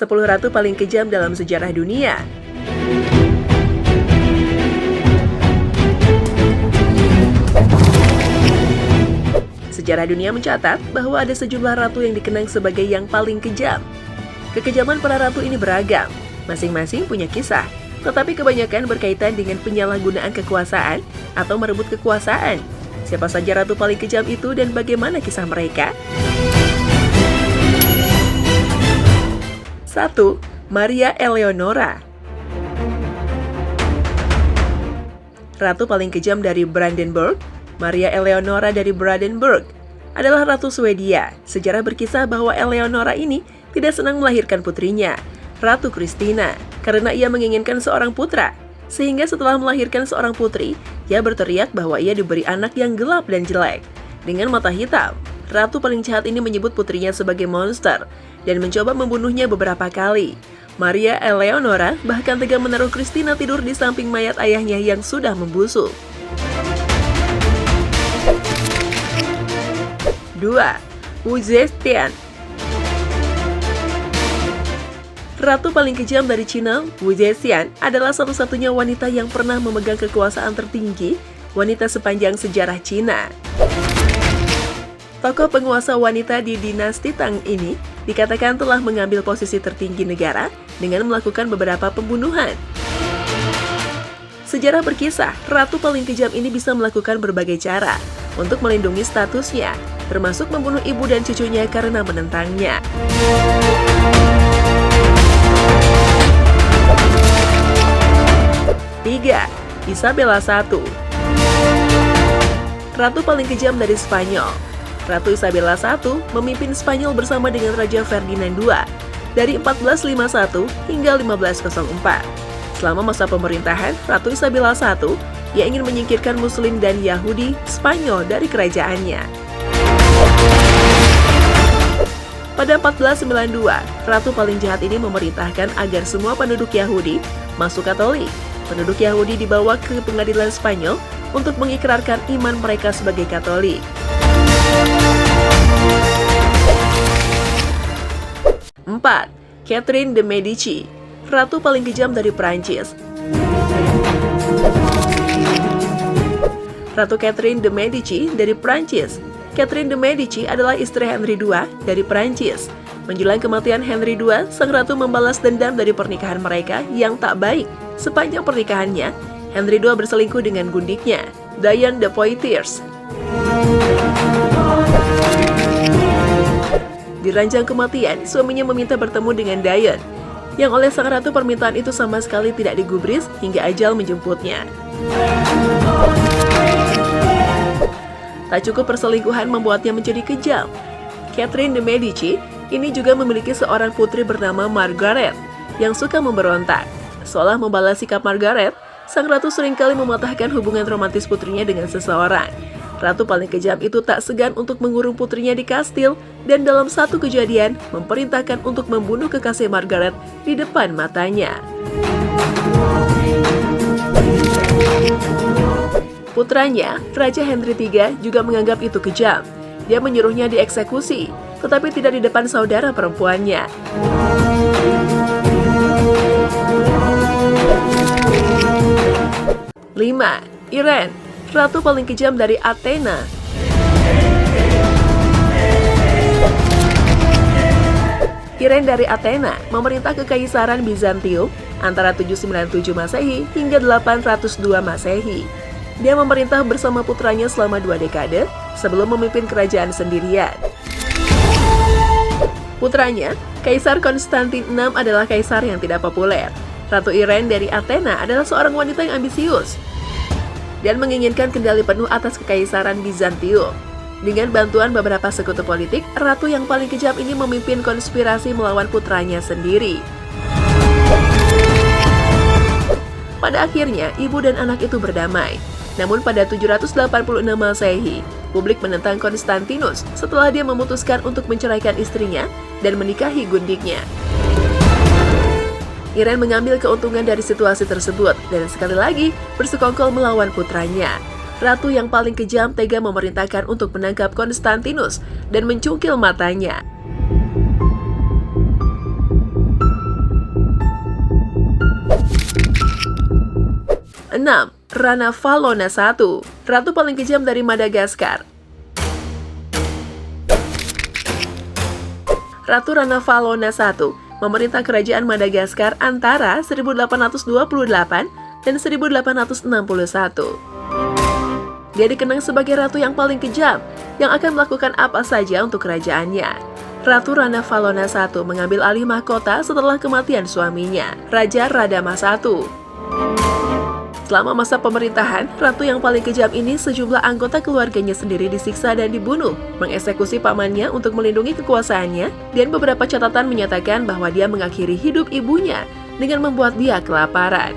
Sepuluh ratu paling kejam dalam sejarah dunia. Sejarah dunia mencatat bahwa ada sejumlah ratu yang dikenang sebagai yang paling kejam. Kekejaman para ratu ini beragam, masing-masing punya kisah, tetapi kebanyakan berkaitan dengan penyalahgunaan kekuasaan atau merebut kekuasaan. Siapa saja ratu paling kejam itu dan bagaimana kisah mereka? 1. Maria Eleonora. Ratu paling kejam dari Brandenburg, Maria Eleonora dari Brandenburg, adalah ratu Swedia. Sejarah berkisah bahwa Eleonora ini tidak senang melahirkan putrinya, Ratu Kristina, karena ia menginginkan seorang putra. Sehingga setelah melahirkan seorang putri, ia berteriak bahwa ia diberi anak yang gelap dan jelek. Dengan mata hitam, ratu paling jahat ini menyebut putrinya sebagai monster dan mencoba membunuhnya beberapa kali. Maria Eleonora bahkan tega menaruh Kristina tidur di samping mayat ayahnya yang sudah membusuk. 2. Wu Zetian. Ratu paling kejam dari Cina, Wu Zetian adalah satu-satunya wanita yang pernah memegang kekuasaan tertinggi, wanita sepanjang sejarah Cina. Tokoh penguasa wanita di dinasti Tang ini dikatakan telah mengambil posisi tertinggi negara dengan melakukan beberapa pembunuhan. Sejarah berkisah, ratu paling kejam ini bisa melakukan berbagai cara untuk melindungi statusnya, termasuk membunuh ibu dan cucunya karena menentangnya. 3. Isabella I. Ratu paling kejam dari Spanyol. Ratu Isabella I memimpin Spanyol bersama dengan Raja Ferdinand II dari 1451 hingga 1504. Selama masa pemerintahan Ratu Isabella I, ia ingin menyingkirkan Muslim dan Yahudi Spanyol dari kerajaannya. Pada 1492, Ratu paling jahat ini memerintahkan agar semua penduduk Yahudi masuk Katolik. Penduduk Yahudi dibawa ke pengadilan Spanyol untuk mengikrarkan iman mereka sebagai Katolik. 4. Catherine de Medici, ratu paling kejam dari Prancis. Ratu Catherine de Medici dari Prancis. Catherine de Medici adalah istri Henry II dari Prancis. Menjelang kematian Henry II, sang ratu membalas dendam dari pernikahan mereka yang tak baik. Sepanjang pernikahannya, Henry II berselingkuh dengan gundiknya, Diane de Poitiers. Di ranjang kematian, suaminya meminta bertemu dengan Diane, yang oleh sang ratu permintaan itu sama sekali tidak digubris hingga ajal menjemputnya. Tak cukup perselingkuhan membuatnya menjadi kejam. Catherine de Medici ini juga memiliki seorang putri bernama Margaret yang suka memberontak. Seolah membalas sikap Margaret, sang ratu seringkali mematahkan hubungan romantis putrinya dengan seseorang. Ratu paling kejam itu tak segan untuk mengurung putrinya di kastil dan dalam satu kejadian memerintahkan untuk membunuh kekasih Margaret di depan matanya. Putranya, Raja Henry III juga menganggap itu kejam. Dia menyuruhnya dieksekusi, tetapi tidak di depan saudara perempuannya. 5. Irene, ratu paling kejam dari Athena. Irene dari Athena memerintah kekaisaran Bizantium antara 797 Masehi hingga 802 Masehi. Dia memerintah bersama putranya selama 2 dekade sebelum memimpin kerajaan sendirian. Putranya, Kaisar Konstantin VI adalah kaisar yang tidak populer. Ratu Irene dari Athena adalah seorang wanita yang ambisius dan menginginkan kendali penuh atas kekaisaran Bizantium. Dengan bantuan beberapa sekutu politik, ratu yang paling kejam ini memimpin konspirasi melawan putranya sendiri. Pada akhirnya, ibu dan anak itu berdamai. Namun pada 786 Masehi, publik menentang Konstantinus setelah dia memutuskan untuk menceraikan istrinya dan menikahi gundiknya. Iren mengambil keuntungan dari situasi tersebut dan sekali lagi bersekongkol melawan putranya. Ratu yang paling kejam tega memerintahkan untuk menangkap Konstantinus dan mencungkil matanya. 6. Rana Valona I, ratu paling kejam dari Madagaskar. Ratu Rana Valona I memerintah kerajaan Madagaskar antara 1828 dan 1861. Dia dikenang sebagai ratu yang paling kejam, yang akan melakukan apa saja untuk kerajaannya. Ratu Rana Valona I mengambil alih mahkota setelah kematian suaminya, Raja Radama I. Selama masa pemerintahan, ratu yang paling kejam ini sejumlah anggota keluarganya sendiri disiksa dan dibunuh, mengeksekusi pamannya untuk melindungi kekuasaannya, dan beberapa catatan menyatakan bahwa dia mengakhiri hidup ibunya dengan membuat dia kelaparan.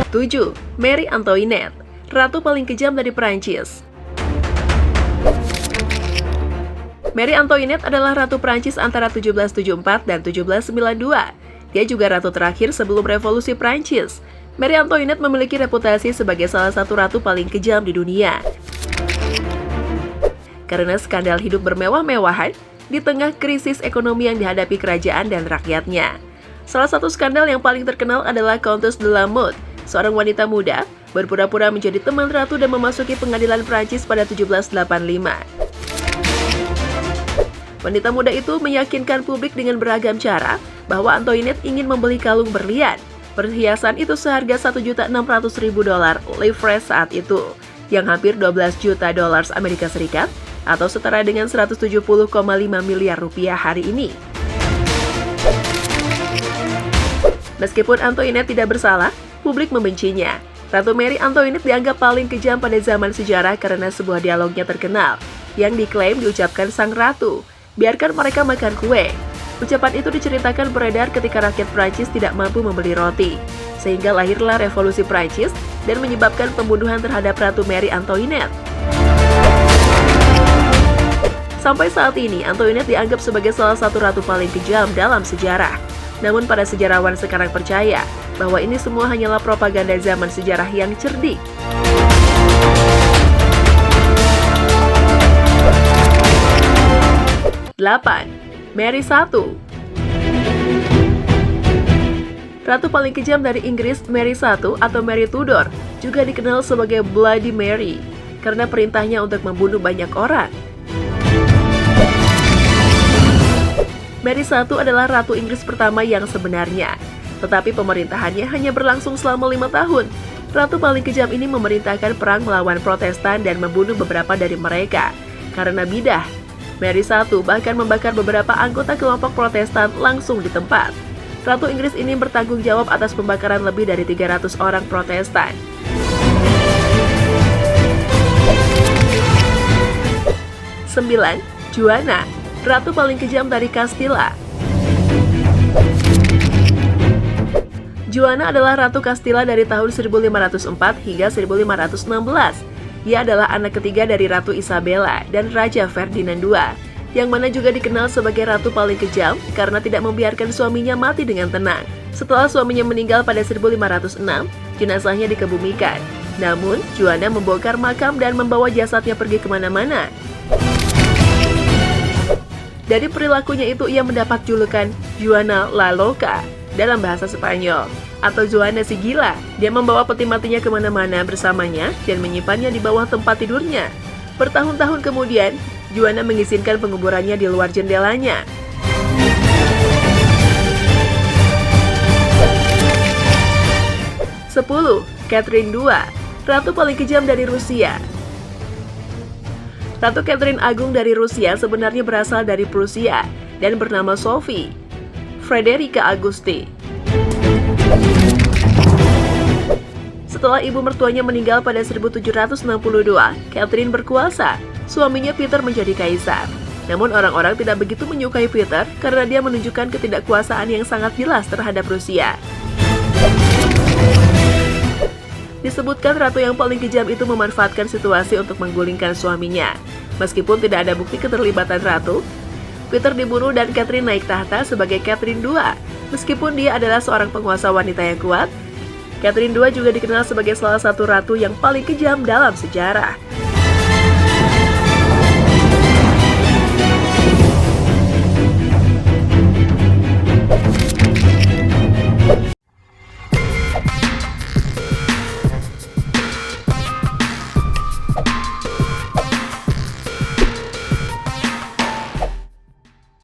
7. Marie Antoinette, ratu paling kejam dari Prancis. Marie Antoinette adalah ratu Prancis antara 1774 dan 1792. Dia juga ratu terakhir sebelum revolusi Prancis. Marie Antoinette memiliki reputasi sebagai salah satu ratu paling kejam di dunia. Karena skandal hidup bermewah-mewahan di tengah krisis ekonomi yang dihadapi kerajaan dan rakyatnya. Salah satu skandal yang paling terkenal adalah Countess de la Motte, seorang wanita muda, berpura-pura menjadi teman ratu dan memasuki pengadilan Prancis pada 1785. Wanita muda itu meyakinkan publik dengan beragam cara bahwa Antoinette ingin membeli kalung berlian. Perhiasan itu seharga $1.600.000 livre saat itu, yang hampir 12 juta dolar Amerika Serikat atau setara dengan 170,5 miliar rupiah hari ini. Meskipun Antoinette tidak bersalah, publik membencinya. Ratu Marie Antoinette dianggap paling kejam pada zaman sejarah karena sebuah dialognya terkenal yang diklaim diucapkan sang ratu. Biarkan mereka makan kue. Ucapan itu diceritakan beredar ketika rakyat Prancis tidak mampu membeli roti, sehingga lahirlah revolusi Prancis dan menyebabkan pembunuhan terhadap Ratu Marie Antoinette. Sampai saat ini, Antoinette dianggap sebagai salah satu ratu paling kejam dalam sejarah. Namun para sejarawan sekarang percaya bahwa ini semua hanyalah propaganda zaman sejarah yang cerdik. 8. Mary I, ratu paling kejam dari Inggris. Mary I atau Mary Tudor juga dikenal sebagai Bloody Mary karena perintahnya untuk membunuh banyak orang. Mary I adalah ratu Inggris pertama yang sebenarnya, tetapi pemerintahannya hanya berlangsung selama 5 tahun. Ratu paling kejam ini memerintahkan perang melawan Protestan dan membunuh beberapa dari mereka karena bidah. Mary I bahkan membakar beberapa anggota kelompok Protestan langsung di tempat. Ratu Inggris ini bertanggung jawab atas pembakaran lebih dari 300 orang Protestan. 9. Juana, ratu paling kejam dari Castilla. Juana adalah ratu Castilla dari tahun 1504 hingga 1516. Dia adalah anak ketiga dari Ratu Isabella dan Raja Ferdinand II, yang mana juga dikenal sebagai ratu paling kejam karena tidak membiarkan suaminya mati dengan tenang. Setelah suaminya meninggal pada 1506, jenazahnya dikebumikan. Namun, Juana membongkar makam dan membawa jasadnya pergi kemana-mana. Dari perilakunya itu ia mendapat julukan Juana la Loca dalam bahasa Spanyol, atau Juana si gila. Dia membawa peti matinya kemana-mana bersamanya dan menyimpannya di bawah tempat tidurnya. Bertahun-tahun kemudian, Juana mengizinkan penguburannya di luar jendelanya. 10. Catherine II, ratu paling kejam dari Rusia. Ratu Catherine Agung dari Rusia sebenarnya berasal dari Prusia dan bernama Sophie Frederica Auguste. Setelah ibu mertuanya meninggal pada 1762, Catherine berkuasa. Suaminya Peter menjadi kaisar. Namun orang-orang tidak begitu menyukai Peter karena dia menunjukkan ketidakkuasaan yang sangat jelas terhadap Rusia. Disebutkan ratu yang paling kejam itu memanfaatkan situasi untuk menggulingkan suaminya. Meskipun tidak ada bukti keterlibatan ratu, Peter dibunuh dan Catherine naik tahta sebagai Catherine II. Meskipun dia adalah seorang penguasa wanita yang kuat, Catherine II juga dikenal sebagai salah satu ratu yang paling kejam dalam sejarah.